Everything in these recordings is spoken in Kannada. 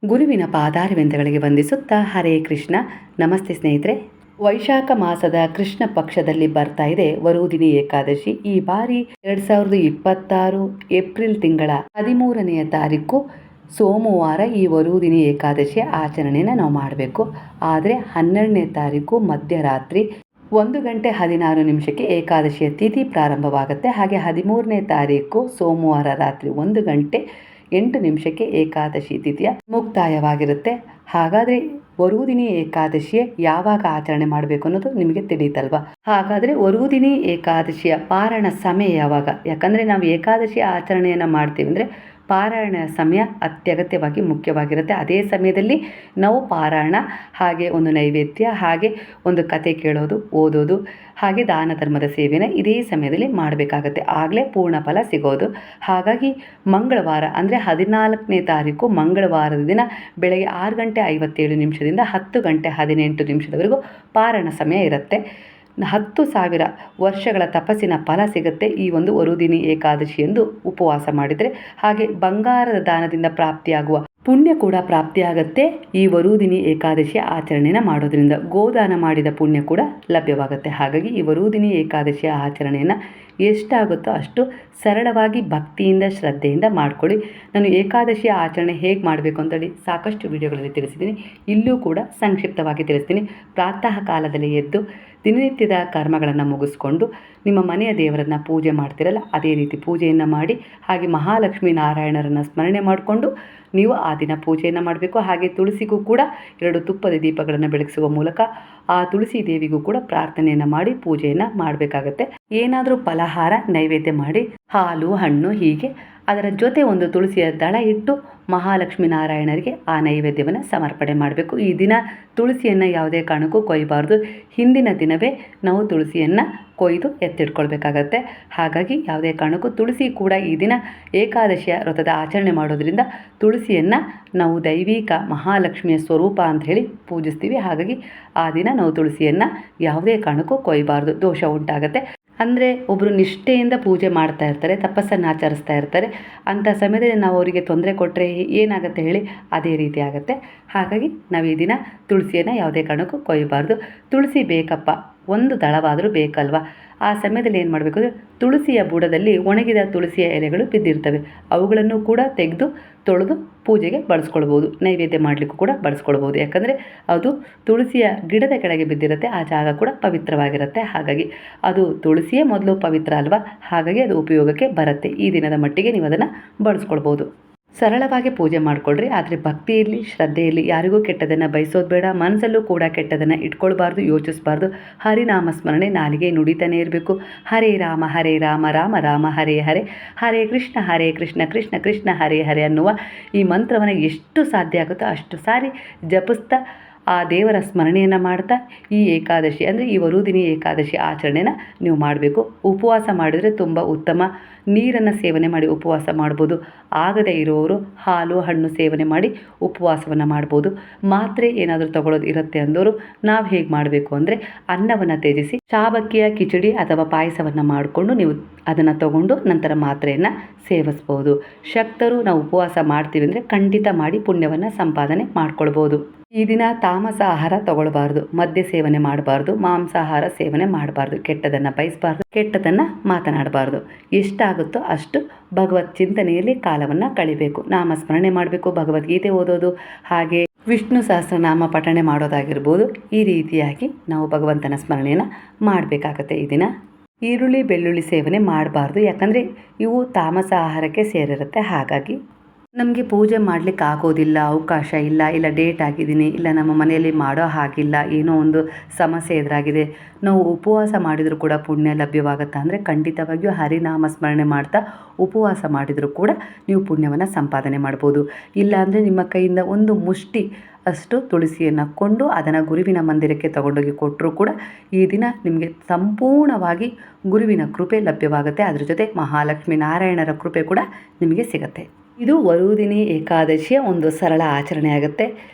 ಗುರುವಿನ ಪಾದಾರವಿಂದಗಳಿಗೆ ವಂದಿಸುತ್ತಾ ಹರೇ ಕೃಷ್ಣ. ನಮಸ್ತೆ ಸ್ನೇಹಿತರೆ. ವೈಶಾಖ ಮಾಸದ ಕೃಷ್ಣ ಪಕ್ಷದಲ್ಲಿ ಬರ್ತಾ ಇದೆ ವರುದಿನಿ ಏಕಾದಶಿ. ಈ ಬಾರಿ 2026 ಏಪ್ರಿಲ್ ತಿಂಗಳ 13ನೆಯ ತಾರೀಕು ಸೋಮವಾರ ಈ ವರುದಿನಿ ಏಕಾದಶಿಯ ಆಚರಣೆಯನ್ನು ನಾವು ಮಾಡಬೇಕು. ಆದರೆ 12ನೇ ತಾರೀಕು ಮಧ್ಯರಾತ್ರಿ 1:16 ಏಕಾದಶಿಯ ತಿಥಿ ಪ್ರಾರಂಭವಾಗುತ್ತೆ. ಹಾಗೆ 13ನೇ ತಾರೀಕು ಸೋಮವಾರ ರಾತ್ರಿ 1:08 ಏಕಾದಶಿ ತಿಥಿಯ ಮುಕ್ತಾಯವಾಗಿರುತ್ತೆ. ಹಾಗಾದರೆ ವರುದಿನಿ ಏಕಾದಶಿಯ ಯಾವಾಗ ಆಚರಣೆ ಮಾಡಬೇಕು ಅನ್ನೋದು ನಿಮಗೆ ತಿಳಿಯುತ್ತಲ್ವ? ಹಾಗಾದರೆ ವರುದಿನಿ ಏಕಾದಶಿಯ ಪಾರಾಯಣ ಸಮಯ ಯಾವಾಗ? ಯಾಕಂದರೆ ನಾವು ಏಕಾದಶಿ ಆಚರಣೆಯನ್ನು ಮಾಡ್ತೀವಿ ಅಂದರೆ ಪಾರಾಯಣ ಸಮಯ ಅತ್ಯಗತ್ಯವಾಗಿ ಮುಖ್ಯವಾಗಿರುತ್ತೆ. ಅದೇ ಸಮಯದಲ್ಲಿ ನಾವು ಪಾರಾಯಣ, ಹಾಗೆ ಒಂದು ನೈವೇದ್ಯ, ಹಾಗೆ ಒಂದು ಕತೆ ಕೇಳೋದು, ಓದೋದು, ಹಾಗೆ ದಾನ ಧರ್ಮದ ಸೇವೆನ ಇದೇ ಸಮಯದಲ್ಲಿ ಮಾಡಬೇಕಾಗತ್ತೆ. ಆಗಲೇ ಪೂರ್ಣ ಫಲ ಸಿಗೋದು. ಹಾಗಾಗಿ ಮಂಗಳವಾರ ಅಂದರೆ 14ನೇ ತಾರೀಕು ಮಂಗಳವಾರದ ದಿನ ಬೆಳಗ್ಗೆ 6:57 10:18 ಪಾರಾಯಣ ಸಮಯ ಇರುತ್ತೆ. 10,000 ವರ್ಷಗಳ ತಪಸ್ಸಿನ ಫಲ ಸಿಗುತ್ತೆ ಈ ಒಂದು ವರುದಿನಿ ಏಕಾದಶಿ ಎಂದು ಉಪವಾಸ ಮಾಡಿದರೆ. ಹಾಗೆ ಬಂಗಾರದ ದಾನದಿಂದ ಪ್ರಾಪ್ತಿಯಾಗುವ ಪುಣ್ಯ ಕೂಡ ಪ್ರಾಪ್ತಿಯಾಗತ್ತೆ ಈ ವರುದಿನಿ ಏಕಾದಶಿಯ ಆಚರಣೆಯನ್ನು ಮಾಡೋದ್ರಿಂದ. ಗೋದಾನ ಮಾಡಿದ ಪುಣ್ಯ ಕೂಡ ಲಭ್ಯವಾಗುತ್ತೆ. ಹಾಗಾಗಿ ಈ ವರುದಿನಿ ಏಕಾದಶಿಯ ಆಚರಣೆಯನ್ನು ಎಷ್ಟಾಗುತ್ತೋ ಅಷ್ಟು ಸರಳವಾಗಿ ಭಕ್ತಿಯಿಂದ ಶ್ರದ್ಧೆಯಿಂದ ಮಾಡ್ಕೊಳ್ಳಿ. ನಾನು ಏಕಾದಶಿಯ ಆಚರಣೆ ಹೇಗೆ ಮಾಡಬೇಕು ಅಂತೇಳಿ ಸಾಕಷ್ಟು ವಿಡಿಯೋಗಳಲ್ಲಿ ತಿಳಿಸಿದ್ದೀನಿ. ಇಲ್ಲೂ ಕೂಡ ಸಂಕ್ಷಿಪ್ತವಾಗಿ ತಿಳಿಸ್ತೀನಿ. ಪ್ರಾತಃ ಕಾಲದಲ್ಲಿ ಎದ್ದು ದಿನನಿತ್ಯದ ಕರ್ಮಗಳನ್ನು ಮುಗಿಸ್ಕೊಂಡು ನಿಮ್ಮ ಮನೆಯ ದೇವರನ್ನು ಪೂಜೆ ಮಾಡ್ತಿರಲ್ಲ ಅದೇ ರೀತಿ ಪೂಜೆಯನ್ನು ಮಾಡಿ, ಹಾಗೆ ಮಹಾಲಕ್ಷ್ಮೀ ನಾರಾಯಣರನ್ನು ಸ್ಮರಣೆ ಮಾಡಿಕೊಂಡು ನೀವು ಆ ದಿನ ಪೂಜೆಯನ್ನು ಮಾಡಬೇಕು. ಹಾಗೆ ತುಳಸಿಗೂ ಕೂಡ 2 ತುಪ್ಪದ ದೀಪಗಳನ್ನು ಬೆಳಗಿಸುವ ಮೂಲಕ ಆ ತುಳಸಿ ದೇವಿಗೂ ಕೂಡ ಪ್ರಾರ್ಥನೆಯನ್ನು ಮಾಡಿ ಪೂಜೆಯನ್ನು ಮಾಡಬೇಕಾಗತ್ತೆ. ಏನಾದರೂ ಫಲಹಾರ ನೈವೇದ್ಯ ಮಾಡಿ ಹಾಲು ಹಣ್ಣು ಹೀಗೆ ಅದರ ಜೊತೆ ಒಂದು ತುಳಸಿಯ ದಳ ಇಟ್ಟು ಮಹಾಲಕ್ಷ್ಮೀ ನಾರಾಯಣರಿಗೆ ಆ ನೈವೇದ್ಯವನ್ನು ಸಮರ್ಪಣೆ ಮಾಡಬೇಕು. ಈ ದಿನ ತುಳಸಿಯನ್ನು ಯಾವುದೇ ಕಾರಣಕ್ಕೂ ಕೊಯ್ಯಬಾರ್ದು. ಹಿಂದಿನ ದಿನವೇ ನಾವು ತುಳಸಿಯನ್ನು ಕೊಯ್ದು ಎತ್ತಿಟ್ಕೊಳ್ಬೇಕಾಗತ್ತೆ. ಹಾಗಾಗಿ ಯಾವುದೇ ಕಾರಣಕ್ಕೂ ತುಳಸಿ ಕೂಡ ಈ ದಿನ ಏಕಾದಶಿಯ ವ್ರತದ ಆಚರಣೆ ಮಾಡೋದ್ರಿಂದ ತುಳಸಿಯನ್ನು ನಾವು ದೈವಿಕ ಮಹಾಲಕ್ಷ್ಮಿಯ ಸ್ವರೂಪ ಅಂತ ಹೇಳಿ ಪೂಜಿಸ್ತೀವಿ. ಹಾಗಾಗಿ ಆ ದಿನ ನಾವು ತುಳಸಿಯನ್ನು ಯಾವುದೇ ಕಾರಣಕ್ಕೂ ಕೊಯ್ಯಬಾರ್ದು, ದೋಷ ಉಂಟಾಗುತ್ತೆ. ಅಂದರೆ ಒಬ್ಬರು ನಿಷ್ಠೆಯಿಂದ ಪೂಜೆ ಮಾಡ್ತಾ ಇರ್ತಾರೆ, ತಪಸ್ಸನ್ನು ಆಚರಿಸ್ತಾ ಇರ್ತಾರೆ. ಅಂಥ ಸಮಯದಲ್ಲಿ ನಾವು ಅವರಿಗೆ ತೊಂದರೆ ಕೊಟ್ಟರೆ ಏನಾಗುತ್ತೆ ಹೇಳಿ? ಅದೇ ರೀತಿ ಆಗುತ್ತೆ. ಹಾಗಾಗಿ ನಾವು ಈ ದಿನ ತುಳಸಿಯನ್ನು ಯಾವುದೇ ಕಾರಣಕ್ಕೂ ಕೊಯ್ಯಬಾರ್ದು. ತುಳಸಿ ಬೇಕಪ್ಪ, ಒಂದು ದಳವಾದರೂ ಬೇಕಲ್ವ? ಆ ಸಮಯದಲ್ಲಿ ಏನು ಮಾಡಬೇಕು ಅಂದರೆ ತುಳಸಿಯ ಬುಡದಲ್ಲಿ ಒಣಗಿದ ತುಳಸಿಯ ಎಲೆಗಳು ಬಿದ್ದಿರ್ತವೆ, ಅವುಗಳನ್ನು ಕೂಡ ತೆಗೆದು ತೊಳೆದು ಪೂಜೆಗೆ ಬಳಸ್ಕೊಳ್ಬೋದು. ನೈವೇದ್ಯ ಮಾಡಲಿಕ್ಕೂ ಕೂಡ ಬಳಸ್ಕೊಳ್ಬೋದು. ಯಾಕಂದರೆ ಅದು ತುಳಸಿಯ ಗಿಡದ ಕೆಳಗೆ ಬಿದ್ದಿರುತ್ತೆ, ಆ ಜಾಗ ಕೂಡ ಪವಿತ್ರವಾಗಿರುತ್ತೆ. ಹಾಗಾಗಿ ಅದು ತುಳಸಿಯೇ ಮೊದಲು ಪವಿತ್ರ ಅಲ್ವಾ? ಹಾಗಾಗಿ ಅದು ಉಪಯೋಗಕ್ಕೆ ಬರುತ್ತೆ. ಈ ದಿನದ ಮಟ್ಟಿಗೆ ನೀವು ಅದನ್ನು ಬಳಸ್ಕೊಳ್ಬೋದು. ಸರಳವಾಗಿ ಪೂಜೆ ಮಾಡಿಕೊಳ್ಳ್ರಿ, ಆದರೆ ಭಕ್ತಿ ಇರಲಿ, ಶ್ರದ್ಧೆ ಇರಲಿ. ಯಾರಿಗೂ ಕೆಟ್ಟದನ್ನು ಬಯಸೋದು ಬೇಡ, ಮನಸ್ಸಲ್ಲೂ ಕೂಡ ಕೆಟ್ಟದನ್ನು ಇಟ್ಕೊಳ್ಬಾರ್ದು, ಯೋಚಿಸಬಾರ್ದು. ಹರಿನಾಮ ಸ್ಮರಣೆ ನಾಲಿಗೆ ನುಡಿತಾನೆ ಇರಬೇಕು. ಹರೇ ರಾಮ ರಾಮ ರಾಮ ಹರೇ ಹರೇ, ಹರೇ ಕೃಷ್ಣ ಕೃಷ್ಣ ಕೃಷ್ಣ ಹರೇ ಹರೇ ಅನ್ನುವ ಈ ಮಂತ್ರವನ್ನು ಎಷ್ಟು ಸಾಧ್ಯ ಆಗುತ್ತೋ ಅಷ್ಟು ಸಾರಿ ಜಪಿಸ್ತಾ ಆ ದೇವರ ಸ್ಮರಣೆಯನ್ನು ಮಾಡ್ತಾ ಈ ಏಕಾದಶಿ ಅಂದರೆ ಈ ವರುದಿನಿ ಏಕಾದಶಿ ಆಚರಣೆನ ನೀವು ಮಾಡಬೇಕು. ಉಪವಾಸ ಮಾಡಿದರೆ ತುಂಬ ಉತ್ತಮ. ನೀರನ್ನು ಸೇವನೆ ಮಾಡಿ ಉಪವಾಸ ಮಾಡ್ಬೋದು. ಆಗದೇ ಇರೋರು ಹಾಲು ಹಣ್ಣು ಸೇವನೆ ಮಾಡಿ ಉಪವಾಸವನ್ನು ಮಾಡ್ಬೋದು. ಮಾತ್ರೆ ಏನಾದರೂ ತಗೊಳ್ಳೋದು ಇರುತ್ತೆ ಅಂದವರು ನಾವು ಹೇಗೆ ಮಾಡಬೇಕು ಅಂದರೆ ಅನ್ನವನ್ನು ತ್ಯಜಿಸಿ ಚಾಬಕ್ಕಿಯ ಕಿಚಡಿ ಅಥವಾ ಪಾಯಸವನ್ನು ಮಾಡಿಕೊಂಡು ನೀವು ಅದನ್ನು ತಗೊಂಡು ನಂತರ ಮಾತ್ರೆಯನ್ನು ಸೇವಿಸ್ಬೋದು. ಶಕ್ತರು ನಾವು ಉಪವಾಸ ಮಾಡ್ತೀವಿ ಅಂದರೆ ಖಂಡಿತ ಮಾಡಿ ಪುಣ್ಯವನ್ನು ಸಂಪಾದನೆ ಮಾಡ್ಕೊಳ್ಬೋದು. ಈ ದಿನ ತಾಮಸ ಆಹಾರ ತಗೊಳ್ಬಾರ್ದು, ಮದ್ಯ ಸೇವನೆ ಮಾಡಬಾರ್ದು, ಮಾಂಸಾಹಾರ ಸೇವನೆ ಮಾಡಬಾರ್ದು, ಕೆಟ್ಟದನ್ನು ಬಯಸಬಾರ್ದು, ಕೆಟ್ಟದನ್ನು ಮಾತನಾಡಬಾರ್ದು. ಎಷ್ಟಾಗುತ್ತೋ ಅಷ್ಟು ಭಗವತ್ ಚಿಂತನೆಯಲ್ಲಿ ಕಾಲವನ್ನು ಕಳಿಬೇಕು. ನಾಮಸ್ಮರಣೆ ಮಾಡಬೇಕು, ಭಗವದ್ಗೀತೆ ಓದೋದು, ಹಾಗೆ ವಿಷ್ಣು ಸಹಸ್ರನಾಮ ಪಠಣೆ ಮಾಡೋದಾಗಿರ್ಬೋದು. ಈ ರೀತಿಯಾಗಿ ನಾವು ಭಗವಂತನ ಸ್ಮರಣೆಯನ್ನು ಮಾಡಬೇಕಾಗತ್ತೆ. ಈ ದಿನ ಈರುಳ್ಳಿ ಬೆಳ್ಳುಳ್ಳಿ ಸೇವನೆ ಮಾಡಬಾರ್ದು, ಯಾಕಂದರೆ ಇವು ತಾಮಸ ಆಹಾರಕ್ಕೆ ಸೇರಿರುತ್ತೆ. ಹಾಗಾಗಿ ನಮಗೆ ಪೂಜೆ ಮಾಡಲಿಕ್ಕೆ ಆಗೋದಿಲ್ಲ, ಅವಕಾಶ ಇಲ್ಲ ಡೇಟ್ ಆಗಿದ್ದೀನಿ, ಇಲ್ಲ ನಮ್ಮ ಮನೆಯಲ್ಲಿ ಮಾಡೋ ಹಾಗಿಲ್ಲ, ಏನೋ ಒಂದು ಸಮಸ್ಯೆ ಎದುರಾಗಿದೆ, ನಾವು ಉಪವಾಸ ಮಾಡಿದರೂ ಕೂಡ ಪುಣ್ಯ ಲಭ್ಯವಾಗುತ್ತಾ ಅಂದರೆ ಖಂಡಿತವಾಗಿಯೂ ಹರಿನಾಮ ಸ್ಮರಣೆ ಮಾಡ್ತಾ ಉಪವಾಸ ಮಾಡಿದರೂ ಕೂಡ ನೀವು ಪುಣ್ಯವನ್ನು ಸಂಪಾದನೆ ಮಾಡ್ಬೋದು. ಇಲ್ಲಾಂದರೆ ನಿಮ್ಮ ಕೈಯಿಂದ ಒಂದು ಮುಷ್ಟಿ ಅಷ್ಟು ತುಳಸಿಯನ್ನು ಕೊಂಡು ಅದನ್ನು ಗುರುವಿನ ಮಂದಿರಕ್ಕೆ ತಗೊಂಡೋಗಿ ಕೊಟ್ಟರೂ ಕೂಡ ಈ ದಿನ ನಿಮಗೆ ಸಂಪೂರ್ಣವಾಗಿ ಗುರುವಿನ ಕೃಪೆ ಲಭ್ಯವಾಗುತ್ತೆ. ಅದರ ಜೊತೆ ಮಹಾಲಕ್ಷ್ಮೀ ನಾರಾಯಣರ ಕೃಪೆ ಕೂಡ ನಿಮಗೆ ಸಿಗುತ್ತೆ. ಇದು ವರುದಿನಿ ಏಕಾದಶಿಯ ಒಂದು ಸರಳ ಆಚರಣೆ ಆಗುತ್ತೆ.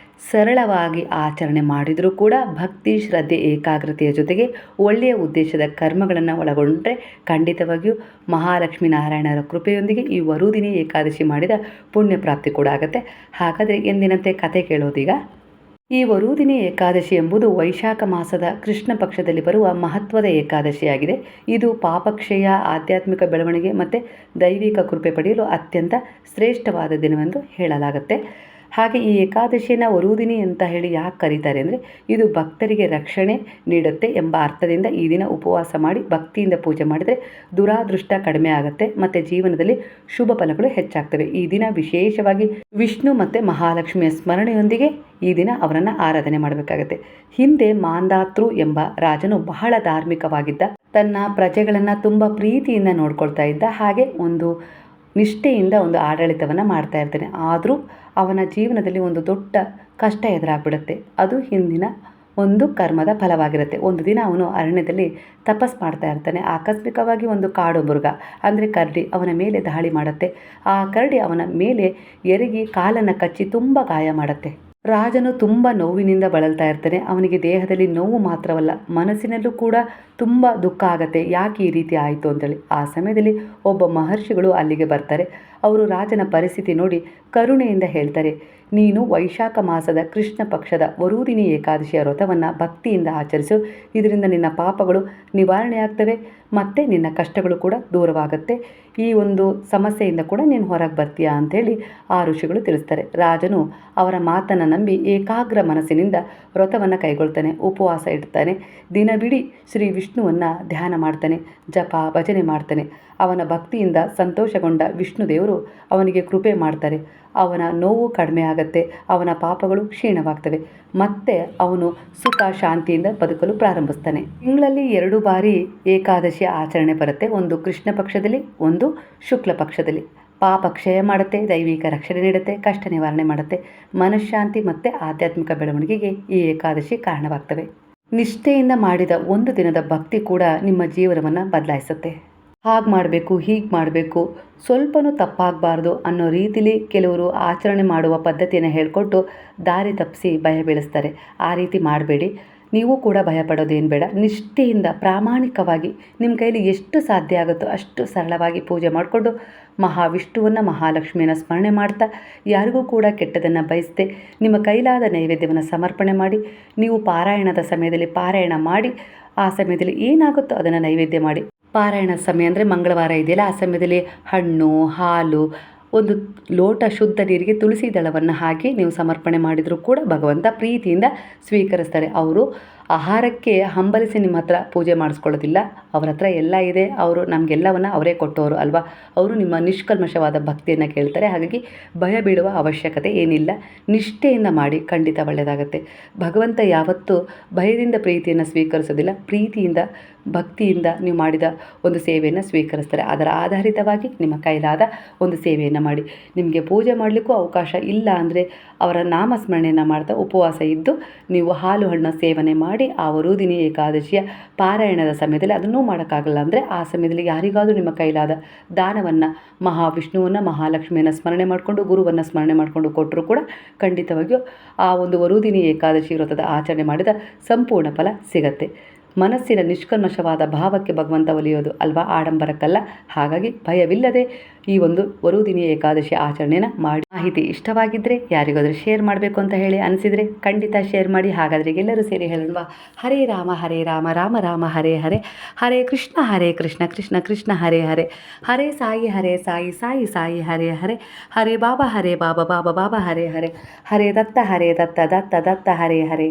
ಸರಳವಾಗಿ ಆಚರಣೆ ಮಾಡಿದರೂ ಕೂಡ ಭಕ್ತಿ, ಶ್ರದ್ಧೆ, ಏಕಾಗ್ರತೆಯ ಜೊತೆಗೆ ಒಳ್ಳೆಯ ಉದ್ದೇಶದ ಕರ್ಮಗಳನ್ನು ಒಳಗೊಂಡ್ರೆ ಖಂಡಿತವಾಗಿಯೂ ಮಹಾಲಕ್ಷ್ಮೀ ನಾರಾಯಣರ ಕೃಪೆಯೊಂದಿಗೆ ಈ ವರುದಿನಿ ಏಕಾದಶಿ ಮಾಡಿದ ಪುಣ್ಯ ಪ್ರಾಪ್ತಿ ಕೂಡ ಆಗುತ್ತೆ. ಹಾಗಾದರೆ ಎಂದಿನಂತೆ ಕತೆ ಕೇಳೋದೀಗ. ಈ ವರುದಿನಿ ಏಕಾದಶಿ ಎಂಬುದು ವೈಶಾಖ ಮಾಸದ ಕೃಷ್ಣ ಪಕ್ಷದಲ್ಲಿ ಬರುವ ಮಹತ್ವದ ಏಕಾದಶಿಯಾಗಿದೆ. ಇದು ಪಾಪಕ್ಷಯ, ಆಧ್ಯಾತ್ಮಿಕ ಬೆಳವಣಿಗೆ ಮತ್ತು ದೈವಿಕ ಕೃಪೆ ಪಡೆಯಲು ಅತ್ಯಂತ ಶ್ರೇಷ್ಠವಾದ ದಿನವೆಂದು ಹೇಳಲಾಗುತ್ತೆ. ಹಾಗೆ ಈ ಏಕಾದಶಿಯನ್ನು ವರುದಿನಿ ಅಂತ ಹೇಳಿ ಯಾಕೆ ಕರೀತಾರೆ ಅಂದರೆ, ಇದು ಭಕ್ತರಿಗೆ ರಕ್ಷಣೆ ನೀಡುತ್ತೆ ಎಂಬ ಅರ್ಥದಿಂದ ಈ ದಿನ ಉಪವಾಸ ಮಾಡಿ ಭಕ್ತಿಯಿಂದ ಪೂಜೆ ಮಾಡಿದರೆ ದುರಾದೃಷ್ಟ ಕಡಿಮೆ ಆಗುತ್ತೆ ಮತ್ತು ಜೀವನದಲ್ಲಿ ಶುಭ ಫಲಗಳು ಹೆಚ್ಚಾಗ್ತವೆ. ಈ ದಿನ ವಿಶೇಷವಾಗಿ ವಿಷ್ಣು ಮತ್ತು ಮಹಾಲಕ್ಷ್ಮಿಯ ಸ್ಮರಣೆಯೊಂದಿಗೆ ಈ ದಿನ ಅವರನ್ನು ಆರಾಧನೆ ಮಾಡಬೇಕಾಗತ್ತೆ. ಹಿಂದೆ ಮಾಂಧಾತೃ ಎಂಬ ರಾಜನು ಬಹಳ ಧಾರ್ಮಿಕವಾಗಿದ್ದ. ತನ್ನ ಪ್ರಜೆಗಳನ್ನು ತುಂಬ ಪ್ರೀತಿಯಿಂದ ನೋಡ್ಕೊಳ್ತಾ ಇದ್ದ. ಹಾಗೆ ಒಂದು ನಿಷ್ಠೆಯಿಂದ ಒಂದು ಆಡಳಿತವನ್ನು ಮಾಡ್ತಾ ಇರ್ತಾನೆ. ಆದರೂ ಅವನ ಜೀವನದಲ್ಲಿ ಒಂದು ದೊಡ್ಡ ಕಷ್ಟ ಎದುರಾಗ್ಬಿಡುತ್ತೆ. ಅದು ಹಿಂದಿನ ಒಂದು ಕರ್ಮದ ಫಲವಾಗಿರುತ್ತೆ. ಒಂದು ದಿನ ಅವನು ಅರಣ್ಯದಲ್ಲಿ ತಪಸ್ ಮಾಡ್ತಾ ಇರ್ತಾನೆ. ಆಕಸ್ಮಿಕವಾಗಿ ಒಂದು ಕಾಡು ಮೃಗ ಅಂದರೆ ಕರಡಿ ಅವನ ಮೇಲೆ ದಾಳಿ ಮಾಡುತ್ತೆ. ಆ ಕರಡಿ ಅವನ ಮೇಲೆ ಎರಗಿ ಕಾಲನ್ನು ಕಚ್ಚಿ ತುಂಬ ಗಾಯ ಮಾಡುತ್ತೆ. ರಾಜನು ತುಂಬ ನೋವಿನಿಂದ ಬಳಲ್ತಾ ಇರ್ತಾನೆ. ಅವನಿಗೆ ದೇಹದಲ್ಲಿ ನೋವು ಮಾತ್ರವಲ್ಲ, ಮನಸ್ಸಿನಲ್ಲೂ ಕೂಡ ತುಂಬ ದುಃಖ ಆಗತ್ತೆ. ಯಾಕೆ ಈ ರೀತಿ ಆಯಿತು ಅಂತೇಳಿ. ಆ ಸಮಯದಲ್ಲಿ ಒಬ್ಬ ಮಹರ್ಷಿಗಳು ಅಲ್ಲಿಗೆ ಬರ್ತಾರೆ. ಅವರು ರಾಜನ ಪರಿಸ್ಥಿತಿ ನೋಡಿ ಕರುಣೆಯಿಂದ ಹೇಳ್ತಾರೆ, ನೀನು ವೈಶಾಖ ಮಾಸದ ಕೃಷ್ಣ ಪಕ್ಷದ ವರುದಿನಿ ಏಕಾದಶಿಯ ವ್ರತವನ್ನು ಭಕ್ತಿಯಿಂದ ಆಚರಿಸು. ಇದರಿಂದ ನಿನ್ನ ಪಾಪಗಳು ನಿವಾರಣೆ ಆಗ್ತವೆ ಮತ್ತು ನಿನ್ನ ಕಷ್ಟಗಳು ಕೂಡ ದೂರವಾಗುತ್ತೆ. ಈ ಒಂದು ಸಮಸ್ಯೆಯಿಂದ ಕೂಡ ನೀನು ಹೊರಗೆ ಬರ್ತೀಯಾ ಅಂಥೇಳಿ ಆ ಋಷಿಗಳು ತಿಳಿಸ್ತಾರೆ. ರಾಜನು ಅವರ ಮಾತನ್ನು ನಂಬಿ ಏಕಾಗ್ರ ಮನಸ್ಸಿನಿಂದ ವ್ರತವನ್ನು ಕೈಗೊಳ್ತಾನೆ. ಉಪವಾಸ ಇಡ್ತಾನೆ. ದಿನವಿಡೀ ಶ್ರೀ ವಿಷ್ಣುವನ್ನು ಧ್ಯಾನ ಮಾಡ್ತಾನೆ. ಜಪ ಭಜನೆ ಮಾಡ್ತಾನೆ. ಅವನ ಭಕ್ತಿಯಿಂದ ಸಂತೋಷಗೊಂಡ ವಿಷ್ಣು ದೇವರು ಅವನಿಗೆ ಕೃಪೆ ಮಾಡ್ತಾರೆ. ಅವನ ನೋವು ಕಡಿಮೆ ಆಗುತ್ತೆ. ಅವನ ಪಾಪಗಳು ಕ್ಷೀಣವಾಗ್ತವೆ. ಮತ್ತೆ ಅವನು ಸುಖ ಶಾಂತಿಯಿಂದ ಬದುಕಲು ಪ್ರಾರಂಭಿಸ್ತಾನೆ. ತಿಂಗಳಲ್ಲಿ 2 ಬಾರಿ ಏಕಾದಶಿಯ ಆಚರಣೆ ಬರುತ್ತೆ. ಒಂದು ಕೃಷ್ಣ ಪಕ್ಷದಲ್ಲಿ, ಒಂದು ಶುಕ್ಲ ಪಕ್ಷದಲ್ಲಿ. ಪಾಪ ಕ್ಷಯ ಮಾಡುತ್ತೆ, ದೈವಿಕ ರಕ್ಷಣೆ ನೀಡುತ್ತೆ, ಕಷ್ಟ ನಿವಾರಣೆ ಮಾಡುತ್ತೆ. ಮನಃಶಾಂತಿ ಮತ್ತು ಆಧ್ಯಾತ್ಮಿಕ ಬೆಳವಣಿಗೆಗೆ ಈ ಏಕಾದಶಿ ಕಾರಣವಾಗ್ತವೆ. ನಿಷ್ಠೆಯಿಂದ ಮಾಡಿದ ಒಂದು ದಿನದ ಭಕ್ತಿ ಕೂಡ ನಿಮ್ಮ ಜೀವನವನ್ನು ಬದಲಾಯಿಸುತ್ತೆ. ಹಾಗೆ ಮಾಡಬೇಕು, ಹೀಗೆ ಮಾಡಬೇಕು, ಸ್ವಲ್ಪನೂ ತಪ್ಪಾಗಬಾರ್ದು ಅನ್ನೋ ರೀತಿಲಿ ಕೆಲವರು ಆಚರಣೆ ಮಾಡುವ ಪದ್ಧತಿಯನ್ನು ಹೇಳಿಕೊಟ್ಟು ದಾರಿ ತಪ್ಪಿಸಿ ಭಯ ಬೀಳಿಸ್ತಾರೆ. ಆ ರೀತಿ ಮಾಡಬೇಡಿ. ನೀವು ಕೂಡ ಭಯಪಡೋದೇನು ಬೇಡ. ನಿಷ್ಠೆಯಿಂದ ಪ್ರಾಮಾಣಿಕವಾಗಿ ನಿಮ್ಮ ಕೈಲಿ ಎಷ್ಟು ಸಾಧ್ಯ ಆಗುತ್ತೋ ಅಷ್ಟು ಸರಳವಾಗಿ ಪೂಜೆ ಮಾಡಿಕೊಂಡು ಮಹಾವಿಷ್ಣುವನ್ನು, ಮಹಾಲಕ್ಷ್ಮಿಯನ್ನು ಸ್ಮರಣೆ ಮಾಡ್ತಾ ಯಾರಿಗೂ ಕೂಡ ಕೆಟ್ಟದನ್ನು ಬಯಸದೆ ನಿಮ್ಮ ಕೈಲಾದ ನೈವೇದ್ಯವನ್ನು ಸಮರ್ಪಣೆ ಮಾಡಿ, ನೀವು ಪಾರಾಯಣದ ಸಮಯದಲ್ಲಿ ಪಾರಾಯಣ ಮಾಡಿ, ಆ ಸಮಯದಲ್ಲಿ ಏನಾಗುತ್ತೋ ಅದನ್ನು ನೈವೇದ್ಯ ಮಾಡಿ. ಪಾರಾಯಣ ಸಮಯ ಅಂದರೆ ಮಂಗಳವಾರ ಇದೆಯಲ್ಲ, ಆ ಸಮಯದಲ್ಲಿ ಹಣ್ಣು, ಹಾಲು, ಒಂದು ಲೋಟ ಶುದ್ಧ ನೀರಿಗೆ ತುಳಸಿ ದಳವನ್ನು ಹಾಕಿ ನೀವು ಸಮರ್ಪಣೆ ಮಾಡಿದರೂ ಕೂಡ ಭಗವಂತ ಪ್ರೀತಿಯಿಂದ ಸ್ವೀಕರಿಸ್ತಾರೆ. ಅವರು ಆಹಾರಕ್ಕೆ ಹಂಬಲಿಸಿ ನಿಮ್ಮ ಹತ್ರ ಪೂಜೆ ಮಾಡಿಸ್ಕೊಳ್ಳೋದಿಲ್ಲ. ಅವ್ರ ಹತ್ರ ಎಲ್ಲ ಇದೆ. ಅವರು ನಮಗೆಲ್ಲವನ್ನು ಅವರೇ ಕೊಟ್ಟವರು ಅಲ್ವಾ. ಅವರು ನಿಮ್ಮ ನಿಷ್ಕಲ್ಮಶವಾದ ಭಕ್ತಿಯನ್ನು ಕೇಳ್ತಾರೆ. ಹಾಗಾಗಿ ಭಯ ಬೀಳುವ ಅವಶ್ಯಕತೆ ಏನಿಲ್ಲ. ನಿಷ್ಠೆಯಿಂದ ಮಾಡಿ, ಖಂಡಿತ ಒಳ್ಳೆಯದಾಗುತ್ತೆ. ಭಗವಂತ ಯಾವತ್ತೂ ಭಯದಿಂದ ಪ್ರೀತಿಯನ್ನು ಸ್ವೀಕರಿಸೋದಿಲ್ಲ. ಪ್ರೀತಿಯಿಂದ ಭಕ್ತಿಯಿಂದ ನೀವು ಮಾಡಿದ ಒಂದು ಸೇವೆಯನ್ನು ಸ್ವೀಕರಿಸ್ತಾರೆ. ಅದರ ಆಧಾರಿತವಾಗಿ ನಿಮ್ಮ ಕೈಲಾದ ಒಂದು ಸೇವೆಯನ್ನು ಮಾಡಿ. ನಿಮಗೆ ಪೂಜೆ ಮಾಡಲಿಕ್ಕೂ ಅವಕಾಶ ಇಲ್ಲ ಅಂದರೆ ಅವರ ನಾಮಸ್ಮರಣೆಯನ್ನು ಮಾಡ್ತಾ ಉಪವಾಸ ಇದ್ದು ನೀವು ಹಾಲು ಹಣ್ಣು ಸೇವನೆ ಮಾಡಿ ಆ ವರುದಿನಿ ಏಕಾದಶಿಯ ಪಾರಾಯಣದ ಸಮಯದಲ್ಲಿ ಅದನ್ನೂ ಮಾಡೋಕ್ಕಾಗಲ್ಲ ಅಂದರೆ ಆ ಸಮಯದಲ್ಲಿ ಯಾರಿಗಾದರೂ ನಿಮ್ಮ ಕೈಲಾದ ದಾನವನ್ನು ಮಹಾವಿಷ್ಣುವನ್ನು, ಮಹಾಲಕ್ಷ್ಮಿಯನ್ನು ಸ್ಮರಣೆ ಮಾಡಿಕೊಂಡು, ಗುರುವನ್ನು ಸ್ಮರಣೆ ಮಾಡಿಕೊಂಡು ಕೊಟ್ಟರೂ ಕೂಡ ಖಂಡಿತವಾಗಿಯೂ ಆ ಒಂದು ವರುದಿನಿ ಏಕಾದಶಿ ವ್ರತದ ಆಚರಣೆ ಮಾಡಿದ ಸಂಪೂರ್ಣ ಫಲ ಸಿಗತ್ತೆ. ಮನಸ್ಸಿನ ನಿಷ್ಕಲ್ಮಶವಾದ ಭಾವಕ್ಕೆ ಭಗವಂತ ಒಲಿಯೋದು ಅಲ್ವಾ, ಆಡಂಬರಕ್ಕಲ್ಲ. ಹಾಗಾಗಿ ಭಯವಿಲ್ಲದೆ ಈ ಒಂದು ವರುದಿನಿ ಏಕಾದಶಿ ಆಚರಣೆನ ಮಾಡಿ. ಮಾಹಿತಿ ಇಷ್ಟವಾಗಿದ್ದರೆ ಯಾರಿಗಾದರೂ ಶೇರ್ ಮಾಡಬೇಕು ಅಂತ ಹೇಳಿ ಅನಿಸಿದರೆ ಖಂಡಿತ ಶೇರ್ ಮಾಡಿ. ಹಾಗಾದರೆ ಎಲ್ಲರೂ ಸೇರಿ ಹೇಳೋಣ, ಹರೇ ರಾಮ ರಾಮ ರಾಮ ಹರೇ ಹರೇ, ಹರೇ ಕೃಷ್ಣ ಕೃಷ್ಣ ಕೃಷ್ಣ ಹರೇ ಹರೇ, ಹರೇ ಸಾಯಿ ಸಾಯಿ ಸಾಯಿ ಹರೇ ಹರೇ, ಹರೇ ಬಾಬಾ ಬಾಬಾ ಬಾಬಾ ಹರೇ ಹರೇ, ಹರೇ ದತ್ತ ದತ್ತ ದತ್ತ ಹರೇ ಹರೇ.